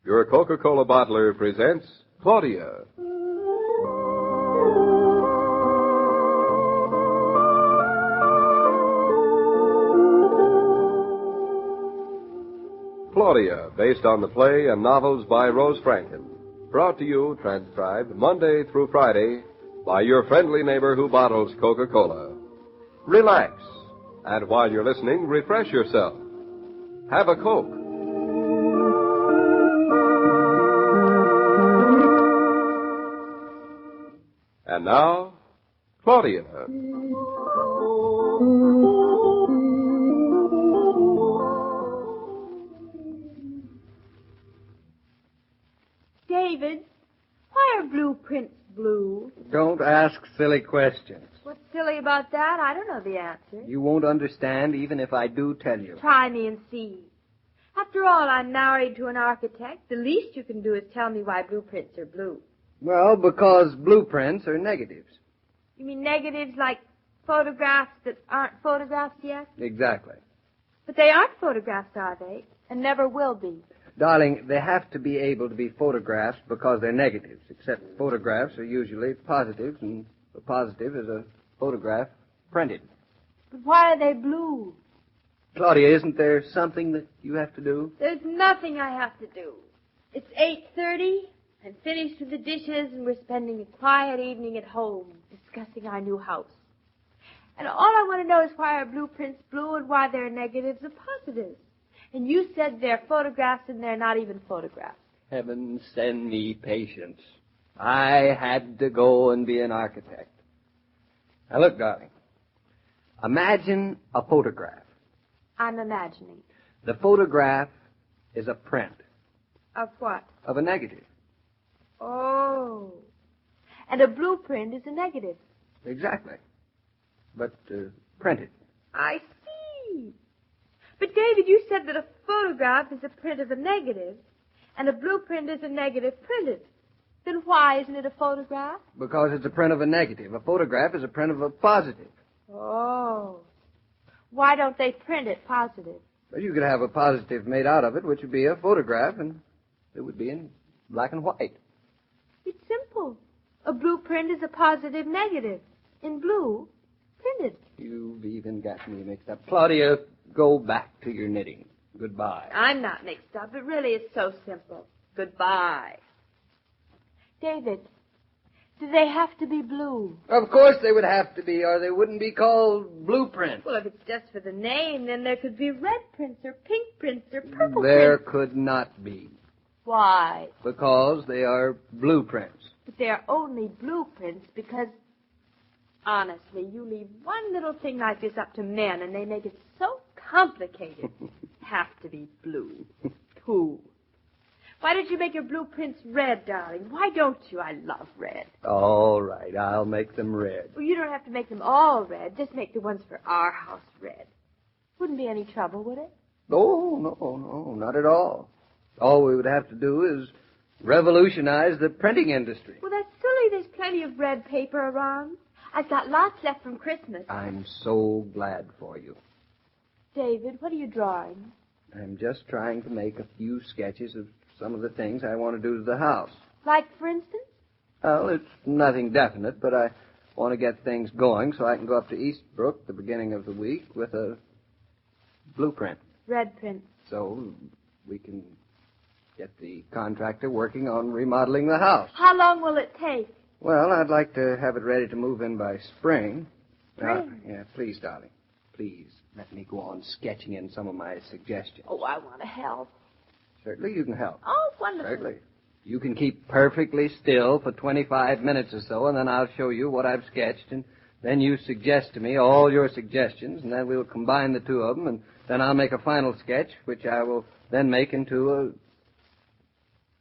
Your Coca-Cola bottler presents Claudia. Claudia, based on the play and novels by Rose Franken. Brought to you, transcribed, Monday through Friday, by your friendly neighbor who bottles Coca-Cola. Relax, and while you're listening, refresh yourself. Have a Coke. And now, Claudia. David, why are blueprints blue? Don't ask silly questions. What's silly about that? I don't know the answer. You won't understand even if I do tell you. Try me and see. After all, I'm married to an architect. The least you can do is tell me why blueprints are blue. Well, because blueprints are negatives. You mean negatives like photographs that aren't photographs yet? Exactly. But they aren't photographs, are they? And never will be. Darling, they have to be able to be photographs because they're negatives, except photographs are usually positives, and a positive is a photograph printed. But why are they blue? Claudia, isn't there something that you have to do? There's nothing I have to do. It's 8:30. I'm finished with the dishes, and we're spending a quiet evening at home discussing our new house. And all I want to know is why are blueprints blue and why they're negatives or positives. And you said they're photographs and they're not even photographs. Heaven send me patience. I had to go and be an architect. Now look, darling. Imagine a photograph. I'm imagining. The photograph is a print. Of what? Of a negative. Oh. And a blueprint is a negative. Exactly. But printed. I see. But, David, you said that a photograph is a print of a negative, and a blueprint is a negative printed. Then why isn't it a photograph? Because it's a print of a negative. A photograph is a print of a positive. Oh. Why don't they print it positive? Well, you could have a positive made out of it, which would be a photograph, and it would be in black and white. It's simple. A blueprint is a positive negative. In blue, printed. You've even got me mixed up. Claudia, go back to your knitting. Goodbye. I'm not mixed up. It really is so simple. Goodbye. David, do they have to be blue? Of course they would have to be, or they wouldn't be called blueprints. Well, if it's just for the name, then there could be red prints or pink prints or purple There prints. could not be. Why? Because they are blueprints. But they are only blueprints because, honestly, you leave one little thing like this up to men, and they make it so complicated. Have to be blue. Who? Why did you make your blueprints red, darling? Why don't you? I love red. All right, I'll make them red. Well, you don't have to make them all red. Just make the ones for our house red. Wouldn't be any trouble, would it? Oh, no, not at all. All we would have to do is revolutionize the printing industry. Well, that's silly. There's plenty of red paper around. I've got lots left from Christmas. I'm so glad for you. David, what are you drawing? I'm just trying to make a few sketches of some of the things I want to do to the house. Like, for instance? Well, it's nothing definite, but I want to get things going so I can go up to Eastbrook the beginning of the week with a blueprint. Red print. So we can get the contractor working on remodeling the house. How long will it take? Well, I'd like to have it ready to move in by spring. Spring? Yeah, please, darling. Please, let me go on sketching in some of my suggestions. Oh, I want to help. Certainly you can help. Oh, wonderful. Certainly. You can keep perfectly still for 25 minutes or so, and then I'll show you what I've sketched, and then you suggest to me all your suggestions, and then we'll combine the two of them, and then I'll make a final sketch, which I will then make into a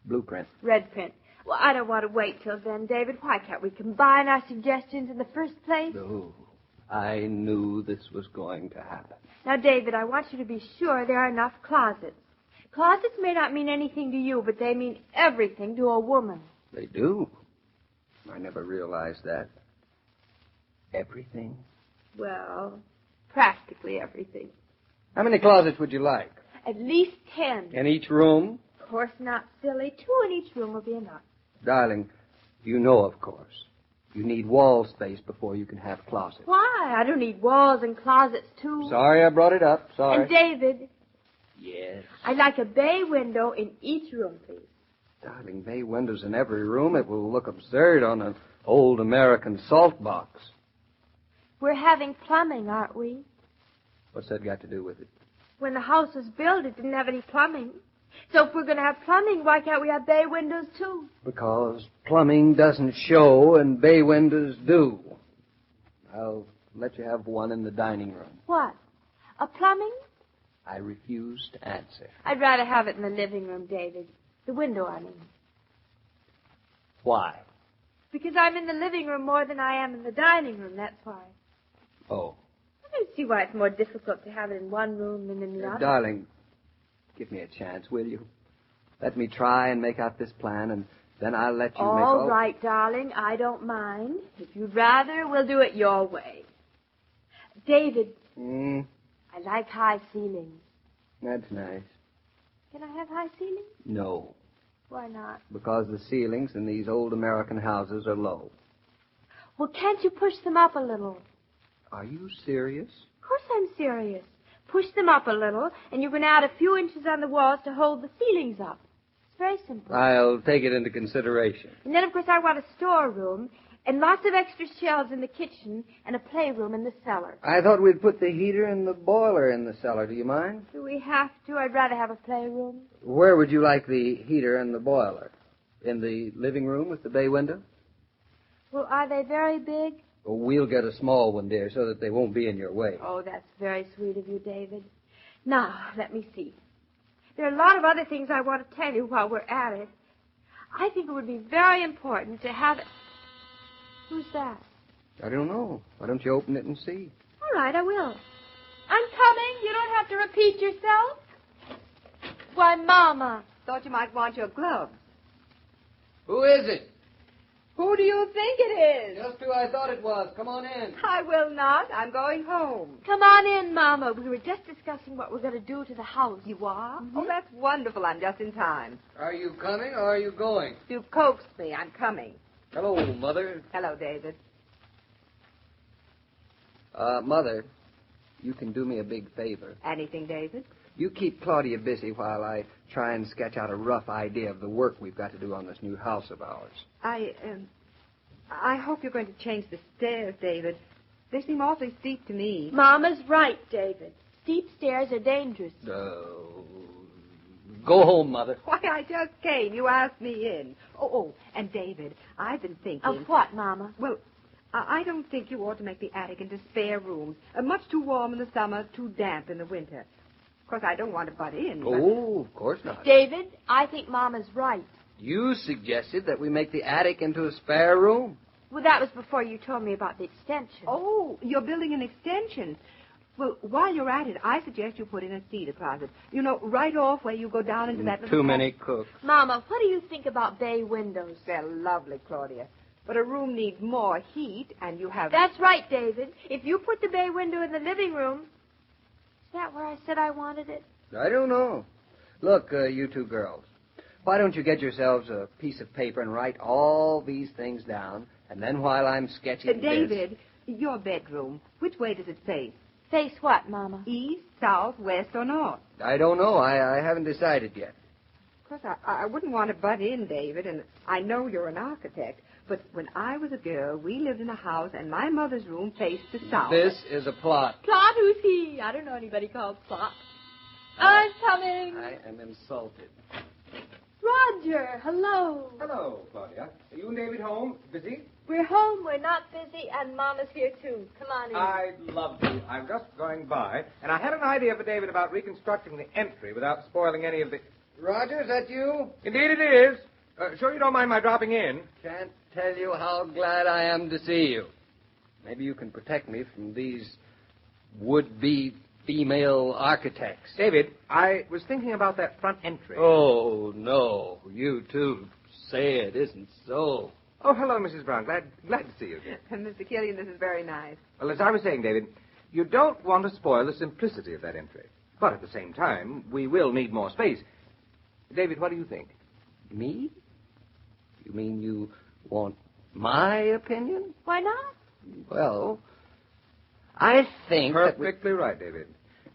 blueprint. Red print. Well, I don't want to wait till then, David. Why can't we combine our suggestions in the first place? Oh, I knew this was going to happen. Now, David, I want you to be sure there are enough closets. Closets may not mean anything to you, but they mean everything to a woman. They do. I never realized that. Everything? Well, practically everything. How many closets would you like? At least 10. In each room? course not, silly. 2 in each room will be enough. Darling, you know, of course. You need wall space before you can have closets. Why? I don't need walls and closets, too. Sorry I brought it up. Sorry. And David. Yes. I'd like a bay window in each room, please. Darling, bay windows in every room. It will look absurd on an old American salt box. We're having plumbing, aren't we? What's that got to do with it? When the house was built, it didn't have any plumbing. So if we're going to have plumbing, why can't we have bay windows, too? Because plumbing doesn't show and bay windows do. I'll let you have one in the dining room. What? A plumbing? I refuse to answer. I'd rather have it in the living room, David. The window, I mean. Why? Because I'm in the living room more than I am in the dining room, that's why. Oh. I don't see why it's more difficult to have it in one room than in the other. Darling, give me a chance, will you? Let me try and make out this plan, and then I'll let you make all... All right, darling, I don't mind. If you'd rather, we'll do it your way. David. I like high ceilings. That's nice. Can I have high ceilings? No. Why not? Because the ceilings in these old American houses are low. Well, can't you push them up a little? Are you serious? Of course I'm serious. Push them up a little, and you can add a few inches on the walls to hold the ceilings up. It's very simple. I'll take it into consideration. And then, of course, I want a storeroom and lots of extra shelves in the kitchen and a playroom in the cellar. I thought we'd put the heater and the boiler in the cellar. Do you mind? Do we have to? I'd rather have a playroom. Where would you like the heater and the boiler? In the living room with the bay window? Well, are they very big? Well, we'll get a small one, dear, so that they won't be in your way. Oh, that's very sweet of you, David. Now, let me see. There are a lot of other things I want to tell you while we're at it. I think it would be very important to have it... Who's that? I don't know. Why don't you open it and see? All right, I will. I'm coming. You don't have to repeat yourself. Why, Mama. Thought you might want your gloves. Who is it? Who do you think it is? Just who I thought it was. Come on in. I will not. I'm going home. Come on in, Mama. We were just discussing what we're going to do to the house. You are? Mm-hmm. Oh, that's wonderful. I'm just in time. Are you coming or are you going? You've coaxed me. I'm coming. Hello, Mother. Hello, David. Mother, you can do me a big favor. Anything, David? You keep Claudia busy while I try and sketch out a rough idea of the work we've got to do on this new house of ours. I hope you're going to change the stairs, David. They seem awfully steep to me. Mama's right, David. Steep stairs are dangerous. Go home, Mother. Why, I just came. You asked me in. Oh, and David, I've been thinking... Of what, Mama? Well, I don't think you ought to make the attic into spare rooms. Much too warm in the summer, too damp in the winter. Of course, I don't want to butt in. Oh, of course not. David, I think Mama's right. You suggested that we make the attic into a spare room. Well, that was before you told me about the extension. Oh, you're building an extension. Well, while you're at it, I suggest you put in a cedar closet. You know, right off where you go down into that little... Too many cooks. Mama, what do you think about bay windows? They're lovely, Claudia. But a room needs more heat, and you have... That's right, David. If you put the bay window in the living room... Is that where I said I wanted it? I don't know. Look, you two girls. Why don't you get yourselves a piece of paper and write all these things down, and then while I'm sketching David, your bedroom, which way does it face? Face what, Mama? East, south, west, or north? I don't know. I haven't decided yet. Of course, I wouldn't want to butt in, David, and I know you're an architect, but when I was a girl, we lived in a house, and my mother's room faced the south. This is a plot. Plot? Who's he? I don't know anybody called Plot. I'm coming. I am insulted. Roger, hello. Hello, Claudia. Are you and David home? Busy? We're home. We're not busy, and Mama's here, too. Come on in. I'd love to. I'm just going by, and I had an idea for David about reconstructing the entry without spoiling any of the... Roger, is that you? Indeed it is. Sure you don't mind my dropping in? Can't tell you how glad I am to see you. Maybe you can protect me from these would-be female architects. David, I was thinking about that front entry. Oh, no. You, too, say it isn't so. Oh, hello, Mrs. Brown. Glad to see you again. Mr. Killian, this is very nice. Well, as I was saying, David, you don't want to spoil the simplicity of that entry. But at the same time, we will need more space. David, what do you think? Me? You mean you want my opinion? Why not? Well, I think Perfectly right, David.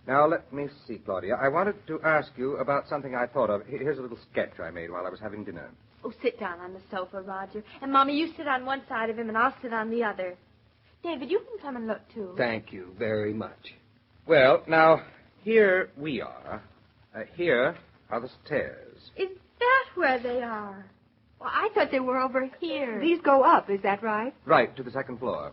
Now, let me see, Claudia. I wanted to ask you about something I thought of. Here's a little sketch I made while I was having dinner. Oh, sit down on the sofa, Roger. And, Mommy, you sit on one side of him, and I'll sit on the other. David, you can come and look, too. Thank you very much. Well, now, here we are. Here are the stairs. Is that where they are? Well, I thought they were over here. These go up, is that right? Right, to the second floor.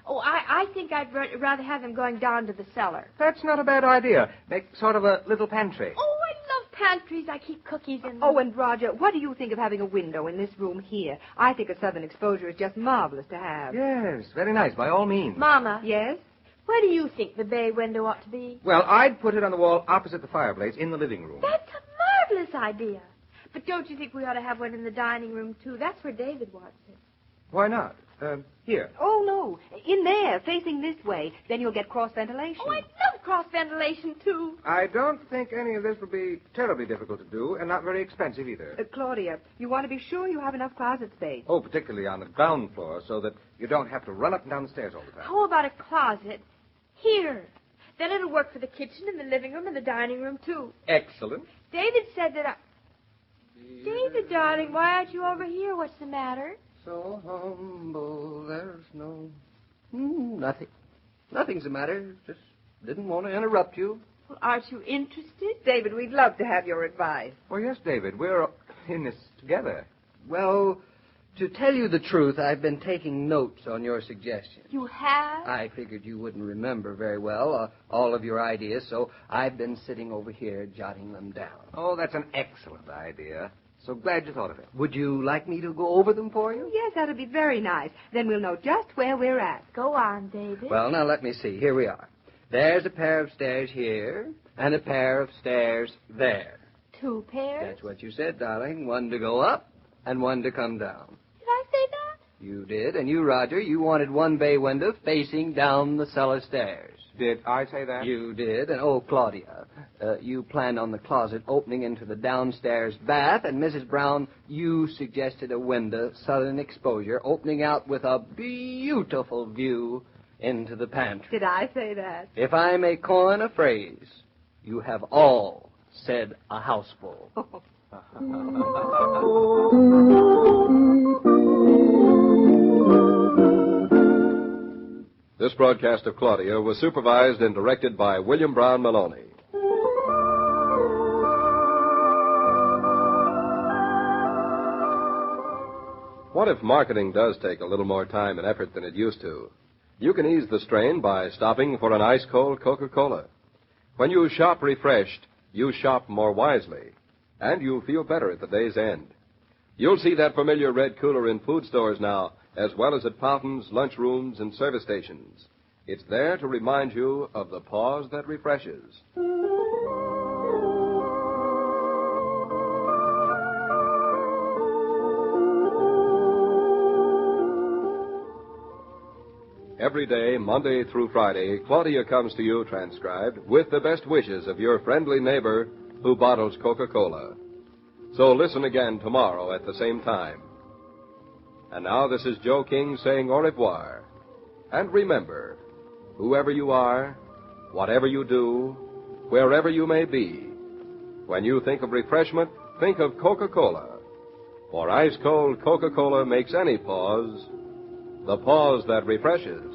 Oh, I think I'd rather have them going down to the cellar. That's not a bad idea. Make sort of a little pantry. Oh, I love pantries. I keep cookies in them. Oh, and Roger, what do you think of having a window in this room here? I think a southern exposure is just marvelous to have. Yes, very nice, by all means. Mama. Yes? Where do you think the bay window ought to be? Well, I'd put it on the wall opposite the fireplace in the living room. That's a marvelous idea. But don't you think we ought to have one in the dining room, too? That's where David wants it. Why not? Here. Oh, no. In there, facing this way. Then you'll get cross ventilation. Oh, I love cross ventilation, too. I don't think any of this will be terribly difficult to do and not very expensive either. Claudia, you want to be sure you have enough closet space. Oh, particularly on the ground floor so that you don't have to run up and down the stairs all the time. How about a closet here? Then it'll work for the kitchen and the living room and the dining room, too. Excellent. David said that David, darling, why aren't you over here? What's the matter? So humble, there's no... nothing. Nothing's the matter. Just didn't want to interrupt you. Well, aren't you interested? David, we'd love to have your advice. Well, yes, David. We're in this together. Well, to tell you the truth, I've been taking notes on your suggestions. You have? I figured you wouldn't remember very well all of your ideas, so I've been sitting over here jotting them down. Oh, that's an excellent idea. So glad you thought of it. Would you like me to go over them for you? Yes, that'd be very nice. Then we'll know just where we're at. Go on, David. Well, now let me see. Here we are. There's a pair of stairs here and a pair of stairs there. 2 pairs? That's what you said, darling. One to go up and one to come down. Did I say that? You did. And you, Roger, you wanted one bay window facing down the cellar stairs. Did I say that? You did. And, oh, Claudia, you planned on the closet opening into the downstairs bath. And, Mrs. Brown, you suggested a window, southern exposure, opening out with a beautiful view into the pantry. Did I say that? If I may coin a phrase, you have all said a houseful. This broadcast of Claudia was supervised and directed by William Brown Meloney. What if marketing does take a little more time and effort than it used to? You can ease the strain by stopping for an ice-cold Coca-Cola. When you shop refreshed, you shop more wisely, and you'll feel better at the day's end. You'll see that familiar red cooler in food stores now, as well as at fountains, lunchrooms, and service stations. It's there to remind you of the pause that refreshes. Every day, Monday through Friday, Claudia comes to you transcribed with the best wishes of your friendly neighbor who bottles Coca-Cola. So listen again tomorrow at the same time. And now this is Joe King saying au revoir. And remember, whoever you are, whatever you do, wherever you may be, when you think of refreshment, think of Coca-Cola. For ice-cold Coca-Cola makes any pause the pause that refreshes.